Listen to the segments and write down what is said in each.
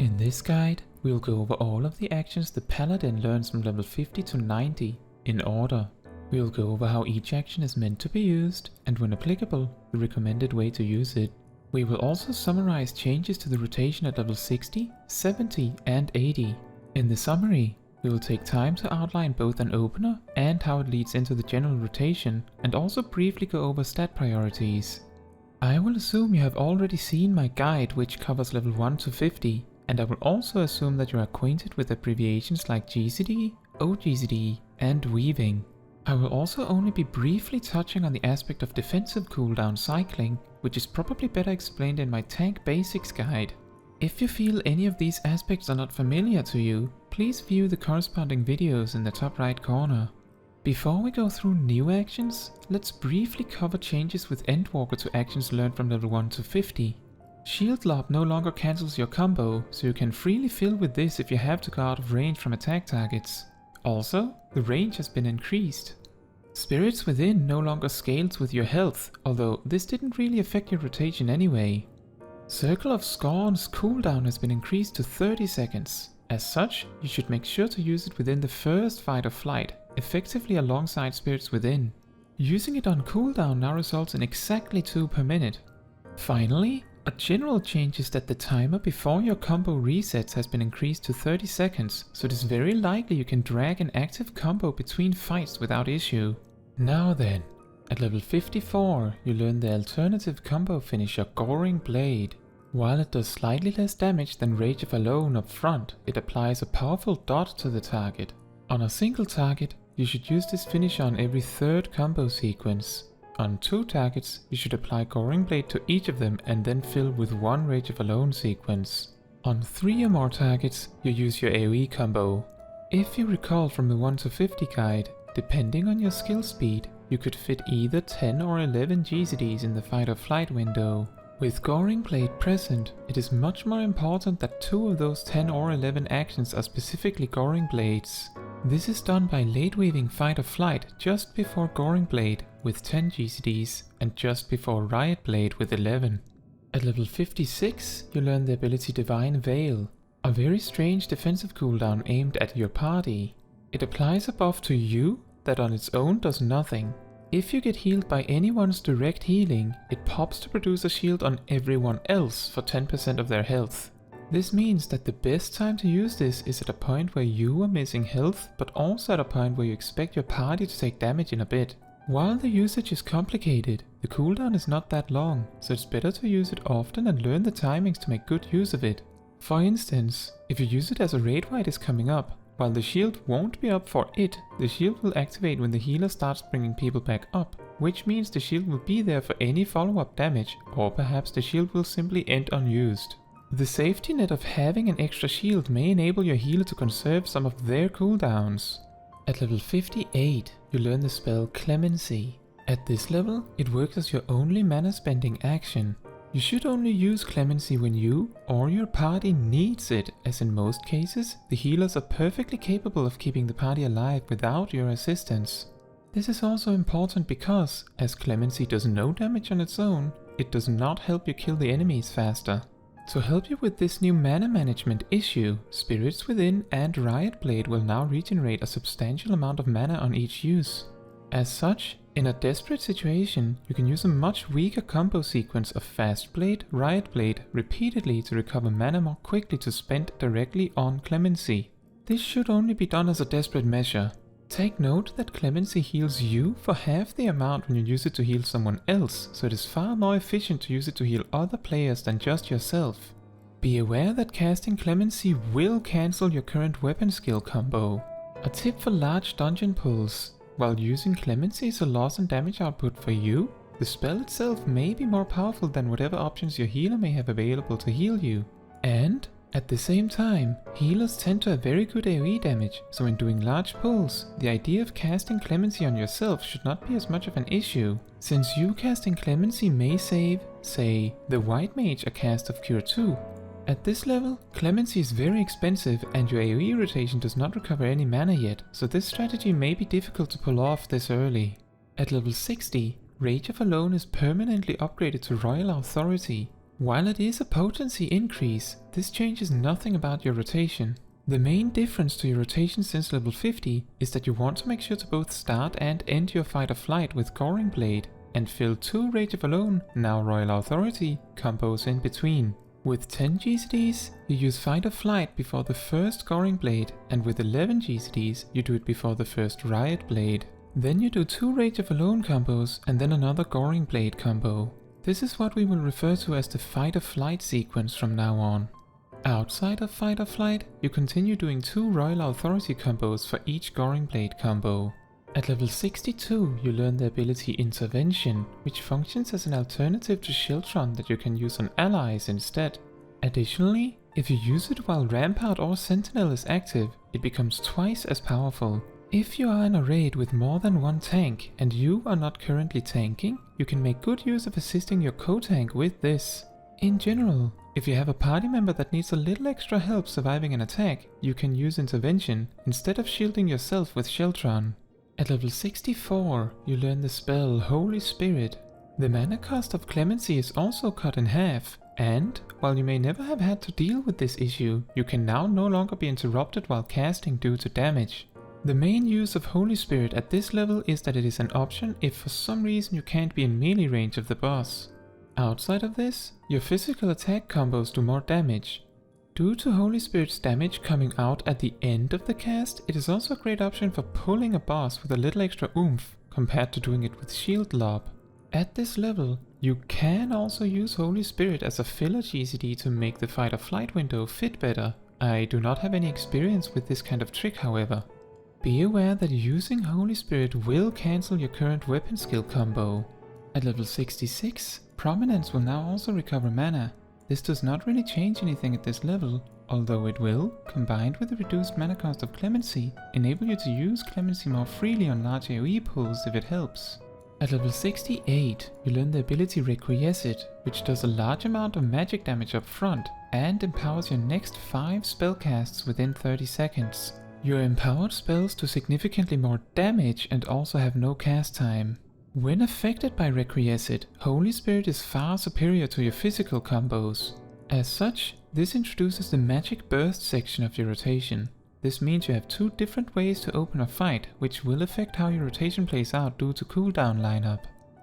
In this guide, we'll go over all of the actions the Paladin learns from level 50 to 90, in order. We'll go over how each action is meant to be used, and when applicable, the recommended way to use it. We will also summarize changes to the rotation at level 60, 70 and 80. In the summary, we will take time to outline both an opener and how it leads into the general rotation, and also briefly go over stat priorities. I will assume you have already seen my guide, which covers level 1 to 50, and I will also assume that you are acquainted with abbreviations like GCD, OGCD and weaving. I will also only be briefly touching on the aspect of defensive cooldown cycling, which is probably better explained in my tank basics guide. If you feel any of these aspects are not familiar to you, please view the corresponding videos in the top right corner. Before we go through new actions, let's briefly cover changes with Endwalker to actions learned from level 1 to 50. Shield Lob no longer cancels your combo, so you can freely fill with this if you have to go out of range from attack targets. Also, the range has been increased. Spirits Within no longer scales with your health, although this didn't really affect your rotation anyway. Circle of Scorn's cooldown has been increased to 30 seconds. As such, you should make sure to use it within the first fight or flight, effectively alongside Spirits Within. Using it on cooldown now results in exactly 2 per minute. Finally, a general change is that the timer before your combo resets has been increased to 30 seconds, so it is very likely you can drag an active combo between fights without issue. Now then, at level 54 you learn the alternative combo finisher Goring Blade. While it does slightly less damage than Rage of Alone up front, it applies a powerful dot to the target. On a single target, you should use this finisher on every 3rd combo sequence. On 2 targets, you should apply Goring Blade to each of them and then fill with 1 Rage of Alone sequence. On 3 or more targets, you use your AoE combo. If you recall from the 1 to 50 guide, depending on your skill speed, you could fit either 10 or 11 GCDs in the fight or flight window. With Goring Blade present, it is much more important that 2 of those 10 or 11 actions are specifically Goring Blades. This is done by late weaving fight or flight just before Goring Blade with 10 GCDs and just before Riot Blade with 11. At level 56 you learn the ability Divine Veil, a very strange defensive cooldown aimed at your party. It applies a buff to you that on its own does nothing. If you get healed by anyone's direct healing, it pops to produce a shield on everyone else for 10% of their health. This means that the best time to use this is at a point where you are missing health, but also at a point where you expect your party to take damage in a bit. While the usage is complicated, the cooldown is not that long, so it's better to use it often and learn the timings to make good use of it. For instance, if you use it as a raid fight is coming up, while the shield won't be up for it, the shield will activate when the healer starts bringing people back up, which means the shield will be there for any follow-up damage, or perhaps the shield will simply end unused. The safety net of having an extra shield may enable your healer to conserve some of their cooldowns. At level 58, you learn the spell Clemency. At this level, it works as your only mana spending action. You should only use Clemency when you or your party needs it, as in most cases, the healers are perfectly capable of keeping the party alive without your assistance. This is also important because, as Clemency does no damage on its own, it does not help you kill the enemies faster. To help you with this new mana management issue, Spirits Within and Riot Blade will now regenerate a substantial amount of mana on each use. As such, in a desperate situation, you can use a much weaker combo sequence of Fast Blade, Riot Blade repeatedly to recover mana more quickly to spend directly on Clemency. This should only be done as a desperate measure. Take note that Clemency heals you for half the amount when you use it to heal someone else, so it is far more efficient to use it to heal other players than just yourself. Be aware that casting Clemency will cancel your current weapon skill combo. A tip for large dungeon pulls: while using Clemency as a loss in damage output for you, the spell itself may be more powerful than whatever options your healer may have available to heal you. And at the same time, healers tend to have very good AoE damage, so when doing large pulls, the idea of casting Clemency on yourself should not be as much of an issue, since you casting Clemency may save, say, the White Mage a cast of Cure 2. At this level, Clemency is very expensive and your AoE rotation does not recover any mana yet, so this strategy may be difficult to pull off this early. At level 60, Rage of Alone is permanently upgraded to Royal Authority. While it is a potency increase, this changes nothing about your rotation. The main difference to your rotation since level 50 is that you want to make sure to both start and end your fight or flight with Goring Blade, and fill 2 Rage of Alone, now Royal Authority, combos in between. With 10 GCDs, you use fight or flight before the first Goring Blade, and with 11 GCDs, you do it before the first Riot Blade. Then you do 2 Rage of Alone combos and then another Goring Blade combo. This is what we will refer to as the fight or flight sequence from now on. Outside of fight or flight, you continue doing 2 Royal Authority combos for each Goring Blade combo. At level 62, you learn the ability Intervention, which functions as an alternative to Shiltron that you can use on allies instead. Additionally, if you use it while Rampart or Sentinel is active, it becomes twice as powerful. If you are in a raid with more than one tank and you are not currently tanking, you can make good use of assisting your co-tank with this. In general, if you have a party member that needs a little extra help surviving an attack, you can use Intervention instead of shielding yourself with Shiltron. At level 64, you learn the spell Holy Spirit. The mana cost of Clemency is also cut in half, and, while you may never have had to deal with this issue, you can now no longer be interrupted while casting due to damage. The main use of Holy Spirit at this level is that it is an option if for some reason you can't be in melee range of the boss. Outside of this, your physical attack combos do more damage. Due to Holy Spirit's damage coming out at the end of the cast, it is also a great option for pulling a boss with a little extra oomph compared to doing it with Shield Lob. At this level, you can also use Holy Spirit as a filler GCD to make the fight or flight window fit better. I do not have any experience with this kind of trick, however. Be aware that using Holy Spirit will cancel your current weapon skill combo. At level 66, Prominence will now also recover mana. This does not really change anything at this level, although it will, combined with the reduced mana cost of Clemency, enable you to use Clemency more freely on large AoE pulls if it helps. At level 68, you learn the ability Requiescat, which does a large amount of magic damage up front, and empowers your next 5 spellcasts within 30 seconds. Your empowered spells do significantly more damage and also have no cast time. When affected by Requiescat, Holy Spirit is far superior to your physical combos. As such, this introduces the Magic Burst section of your rotation. This means you have 2 different ways to open a fight, which will affect how your rotation plays out due to cooldown lineup.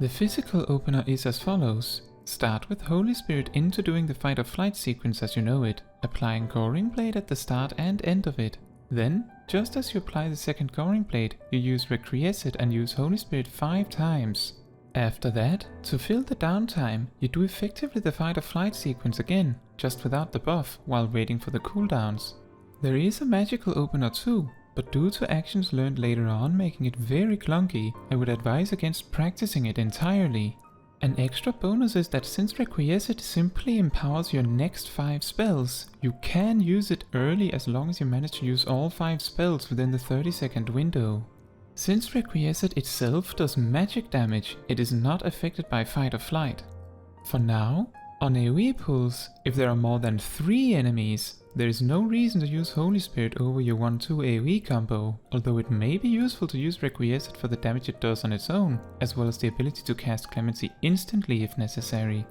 The physical opener is as follows. Start with Holy Spirit into doing the fight or flight sequence as you know it, applying Goring Blade at the start and end of it. Then, just as you apply the second Goring Blade, you use Requiescat and use Holy Spirit 5 times. After that, to fill the downtime, you do effectively the fight or flight sequence again, just without the buff, while waiting for the cooldowns. There is a magical opener too, but due to actions learned later on making it very clunky, I would advise against practicing it entirely. An extra bonus is that since Requiescat simply empowers your next 5 spells, you can use it early as long as you manage to use all 5 spells within the 30-second window. Since Requiescat itself does magic damage, it is not affected by fight or flight. For now, on AoE pulls, if there are more than 3 enemies, there is no reason to use Holy Spirit over your 1-2 AoE combo, although it may be useful to use Requiescat for the damage it does on its own, as well as the ability to cast Clemency instantly if necessary.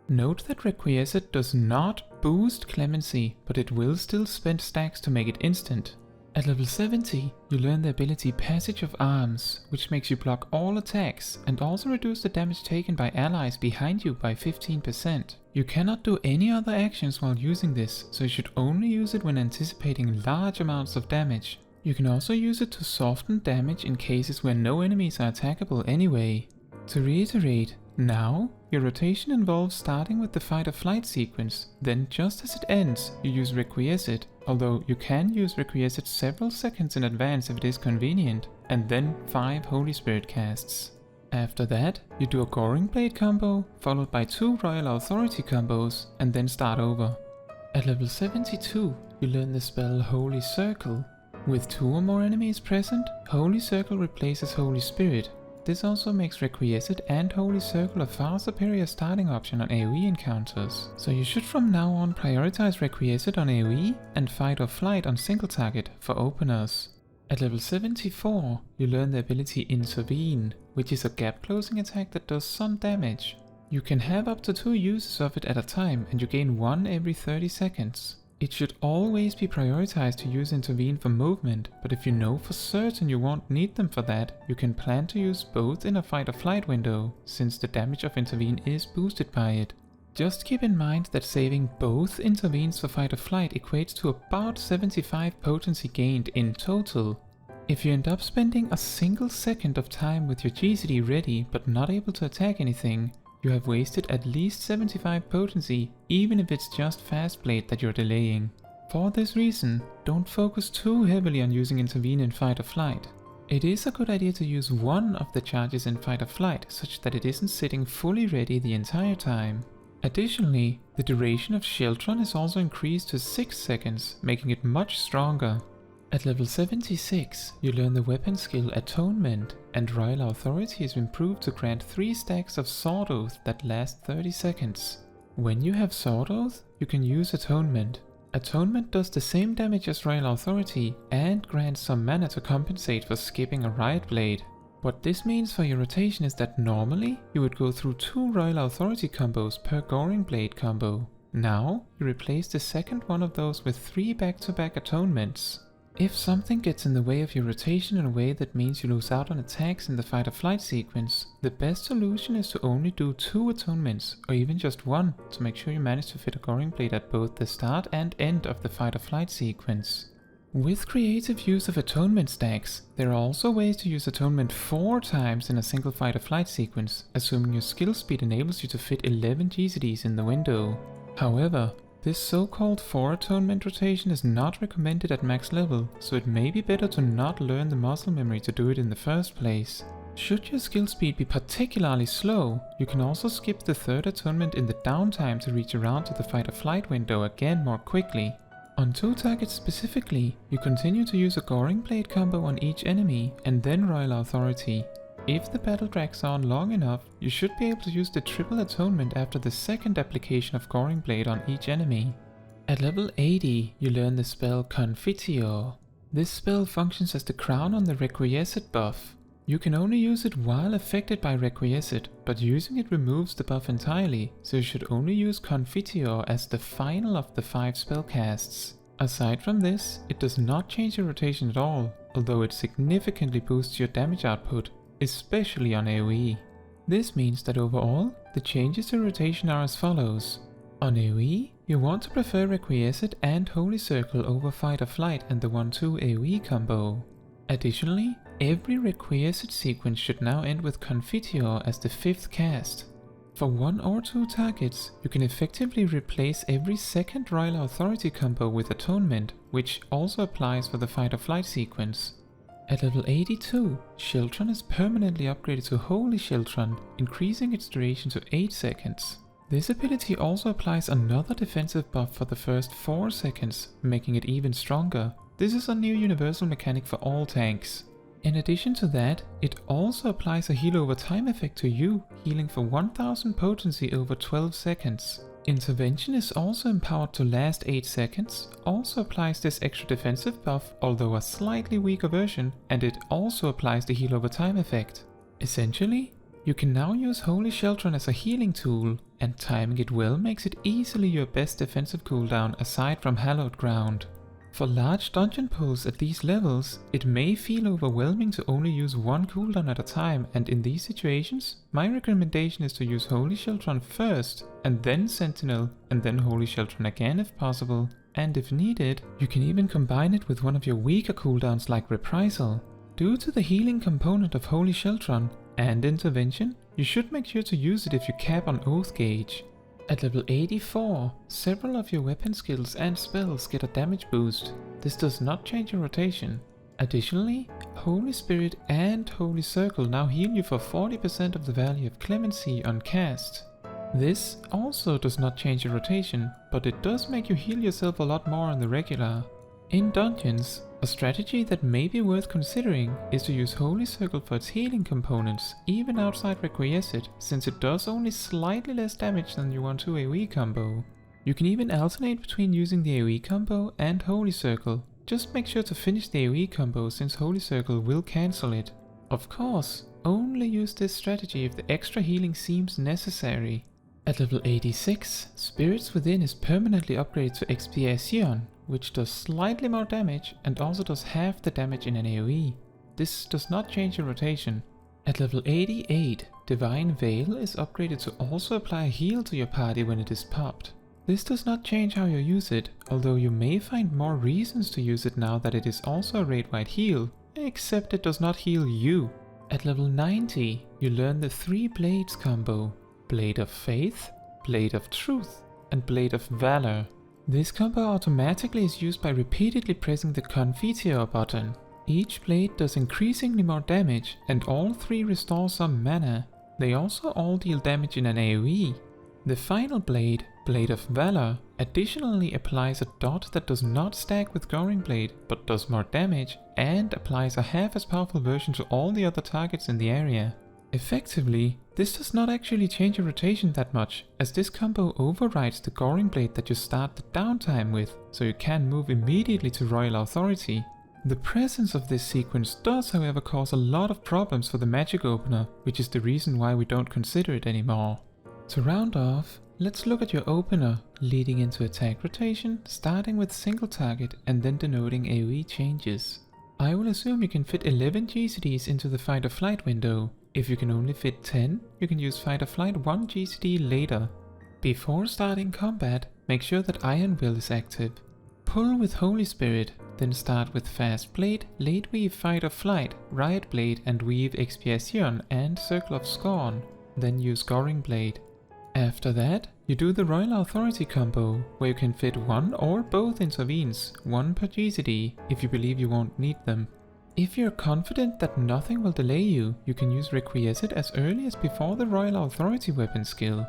Note that Requiescat does not boost Clemency, but it will still spend stacks to make it instant. At level 70, you learn the ability Passage of Arms, which makes you block all attacks and also reduce the damage taken by allies behind you by 15%. You cannot do any other actions while using this, so you should only use it when anticipating large amounts of damage. You can also use it to soften damage in cases where no enemies are attackable anyway. To reiterate, now, your rotation involves starting with the fight or flight sequence, then just as it ends, you use Requiescat, although you can use Requiescat several seconds in advance if it is convenient, and then 5 Holy Spirit casts. After that, you do a Goring Blade combo, followed by 2 Royal Authority combos, and then start over. At level 72, you learn the spell Holy Circle. With 2 or more enemies present, Holy Circle replaces Holy Spirit. This also makes Requiescat and Holy Circle a far superior starting option on AoE encounters, so you should from now on prioritize Requiescat on AoE and Fight or Flight on single target for openers. At level 74, you learn the ability Intervene, which is a gap closing attack that does some damage. You can have up to 2 uses of it at a time and you gain 1 every 30 seconds. It should always be prioritized to use Intervene for movement, but if you know for certain you won't need them for that, you can plan to use both in a fight or flight window, since the damage of Intervene is boosted by it. Just keep in mind that saving both Intervenes for fight or flight equates to about 75 potency gained in total. If you end up spending a single second of time with your GCD ready but not able to attack anything, you have wasted at least 75 potency, even if it's just Fast Blade that you're delaying. For this reason, don't focus too heavily on using Intervene in fight or flight. It is a good idea to use one of the charges in fight or flight, such that it isn't sitting fully ready the entire time. Additionally, the duration of Sheltron is also increased to 6 seconds, making it much stronger. At level 76, you learn the weapon skill Atonement, and Royal Authority is improved to grant 3 stacks of Sword Oath that last 30 seconds. When you have Sword Oath, you can use Atonement. Atonement does the same damage as Royal Authority and grants some mana to compensate for skipping a Riot Blade. What this means for your rotation is that normally you would go through 2 Royal Authority combos per Goring Blade combo. Now, you replace the second one of those with 3 back-to-back Atonements. If something gets in the way of your rotation in a way that means you lose out on attacks in the fight or flight sequence, the best solution is to only do 2 Atonements, or even just 1, to make sure you manage to fit a Goring Blade at both the start and end of the fight or flight sequence. With creative use of Atonement stacks, there are also ways to use Atonement 4 times in a single fight or flight sequence, assuming your skill speed enables you to fit 11 GCDs in the window. However, this so-called 4 Atonement rotation is not recommended at max level, so it may be better to not learn the muscle memory to do it in the first place. Should your skill speed be particularly slow, you can also skip the 3rd Atonement in the downtime to reach around to the fight or flight window again more quickly. On 2 targets specifically, you continue to use a Goring Blade combo on each enemy and then Royal Authority. If the battle drags on long enough, you should be able to use the triple Atonement after the second application of Goring Blade on each enemy. At level 80, you learn the spell Confiteor. This spell functions as the crown on the Requiescat buff. You can only use it while affected by Requiescat, but using it removes the buff entirely, so you should only use Confiteor as the final of the 5 spellcasts. Aside from this, it does not change your rotation at all, although it significantly boosts your damage output, especially on AoE. This means that overall, the changes to rotation are as follows. On AoE, you want to prefer Requiescat and Holy Circle over Fight or Flight and the 1-2 AoE combo. Additionally, every Requiescat sequence should now end with Confiteor as the 5th cast. For 1 or 2 targets, you can effectively replace every second Royal Authority combo with Atonement, which also applies for the Fight or Flight sequence. At level 82, Sheltron is permanently upgraded to Holy Sheltron, increasing its duration to 8 seconds. This ability also applies another defensive buff for the first 4 seconds, making it even stronger. This is a new universal mechanic for all tanks. In addition to that, it also applies a heal over time effect to you, healing for 1000 potency over 12 seconds. Intervention is also empowered to last 8 seconds, also applies this extra defensive buff, although a slightly weaker version, and it also applies the heal over time effect. Essentially, you can now use Holy Sheltron as a healing tool, and timing it well makes it easily your best defensive cooldown aside from Hallowed Ground. For large dungeon pulls at these levels, it may feel overwhelming to only use 1 cooldown at a time, and in these situations, my recommendation is to use Holy Sheltron first, and then Sentinel, and then Holy Sheltron again if possible. And if needed, you can even combine it with one of your weaker cooldowns like Reprisal. Due to the healing component of Holy Sheltron and Intervention, you should make sure to use it if you cap on Oath gauge. At level 84, several of your weapon skills and spells get a damage boost. This does not change your rotation. Additionally, Holy Spirit and Holy Circle now heal you for 40% of the value of Clemency on cast. This also does not change your rotation, but it does make you heal yourself a lot more on the regular. In dungeons, a strategy that may be worth considering is to use Holy Circle for its healing components, even outside Requiescat, since it does only slightly less damage than your 1-2 AoE combo. You can even alternate between using the AoE combo and Holy Circle. Just make sure to finish the AoE combo since Holy Circle will cancel it. Of course, Only use this strategy if the extra healing seems necessary. At level 86, Spirits Within is permanently upgraded to Expiation, which does slightly more damage and also does half the damage in an AoE. This does not change your rotation. At level 88, Divine Veil is upgraded to also apply a heal to your party when it is popped. This does not change how you use it, although you may find more reasons to use it now that it is also a raid-wide heal, except it does not heal you. At level 90, you learn the 3 Blades combo: Blade of Faith, Blade of Truth, and Blade of Valor. This combo automatically is used by repeatedly pressing the Confiteor button. Each blade does increasingly more damage, and all 3 restore some mana. They also all deal damage in an AoE. The final blade, Blade of Valor, additionally applies a dot that does not stack with Goring Blade, but does more damage, and applies a half as powerful version to all the other targets in the area. Effectively, this does not actually change your rotation that much, as this combo overrides the Goring Blade that you start the downtime with, so you can move immediately to Royal Authority. The presence of this sequence does however cause a lot of problems for the magic opener, which is the reason why we don't consider it anymore. To round off, let's look at your opener, leading into attack rotation, starting with single target and then denoting AoE changes. I will assume you can fit 11 GCDs into the fight or flight window. If you can only fit 10, you can use fight or flight 1 GCD later. Before starting combat, make sure that Iron Will is active. Pull with Holy Spirit, then start with Fast Blade, Late Weave Fight or Flight, Riot Blade and Weave Expiation and Circle of Scorn, then use Goring Blade. After that, you do the Royal Authority combo, where you can fit 1 or both intervenes, 1 per GCD, if you believe you won't need them. If you're confident that nothing will delay you, you can use Requiescat as early as before the Royal Authority weapon skill.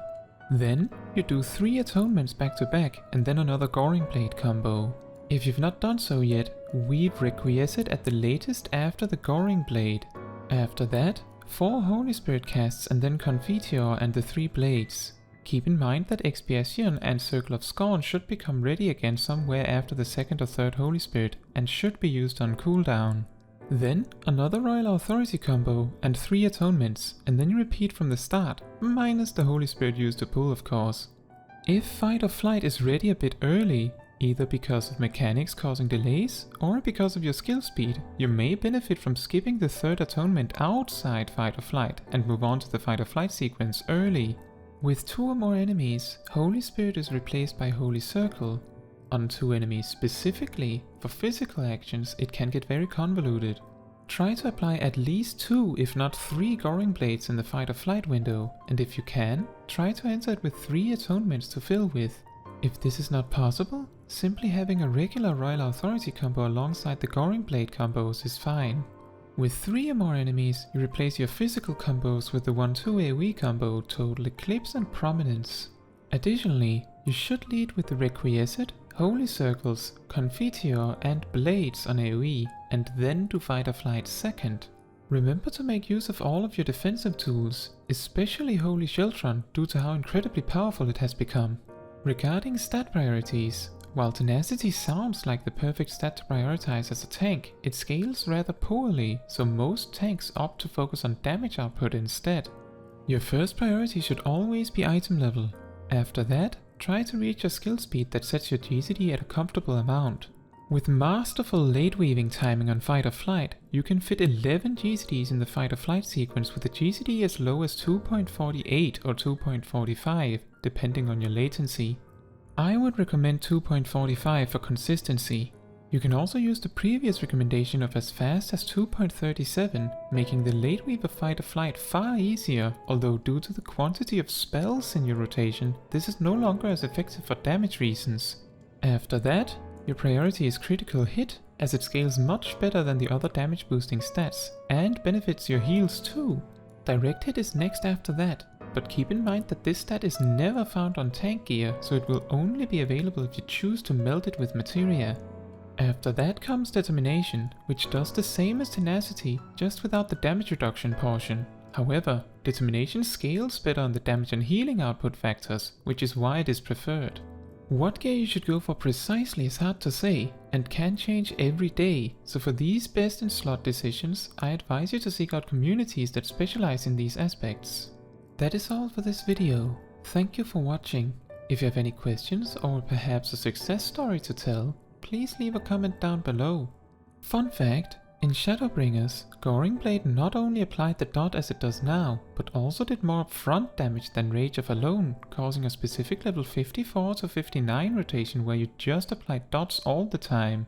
Then, you do 3 Atonements back to back and then another Goring Blade combo. If you've not done so yet, weave Requiescat at the latest after the Goring Blade. After that, 4 Holy Spirit casts and then Confiteor and the 3 Blades. Keep in mind that Expiation and Circle of Scorn should become ready again somewhere after the 2nd or 3rd Holy Spirit and should be used on cooldown. Then another Royal Authority combo and 3 Atonements, and then you repeat from the start, minus the Holy Spirit used to pull of course. If Fight or Flight is ready a bit early, either because of mechanics causing delays or because of your skill speed, you may benefit from skipping the 3rd Atonement outside Fight or Flight and move on to the Fight or Flight sequence early. With 2 or more enemies, Holy Spirit is replaced by Holy Circle. On 2 enemies specifically, for physical actions it can get very convoluted. Try to apply at least 2 if not 3 Goring Blades in the Fight or Flight window, and if you can, try to enter it with 3 Atonements to fill with. If this is not possible, simply having a regular Royal Authority combo alongside the Goring Blade combos is fine. With 3 or more enemies, you replace your physical combos with the 1-2 AoE combo Total Eclipse and Prominence. Additionally, you should lead with the Requiescat, Holy Circles, Confiteor and Blades on AoE, and then do Fight or Flight second. Remember to make use of all of your defensive tools, especially Holy Sheltron due to how incredibly powerful it has become. Regarding stat priorities, while Tenacity sounds like the perfect stat to prioritize as a tank, it scales rather poorly, so most tanks opt to focus on damage output instead. Your first priority should always be item level. After that, try to reach a skill speed that sets your GCD at a comfortable amount. With masterful late weaving timing on Fight or Flight, you can fit 11 GCDs in the Fight or Flight sequence with a GCD as low as 2.48 or 2.45, depending on your latency. I would recommend 2.45 for consistency. You can also use the previous recommendation of as fast as 2.37, making the late weave of Fight or Flight far easier, although due to the quantity of spells in your rotation, this is no longer as effective for damage reasons. After that, your priority is Critical Hit, as it scales much better than the other damage boosting stats, and benefits your heals too. Direct Hit is next after that, but keep in mind that this stat is never found on tank gear, so it will only be available if you choose to meld it with materia. After that comes Determination, which does the same as Tenacity, just without the damage reduction portion. However, Determination scales better on the damage and healing output factors, which is why it is preferred. What gear you should go for precisely is hard to say, and can change every day, so for these best in slot decisions, I advise you to seek out communities that specialize in these aspects. That is all for this video. Thank you for watching. If you have any questions or perhaps a success story to tell, please leave a comment down below. Fun fact, in Shadowbringers, Goring Blade not only applied the dot as it does now, but also did more upfront damage than Rage of alone, causing a specific level 54 to 59 rotation where you just applied dots all the time.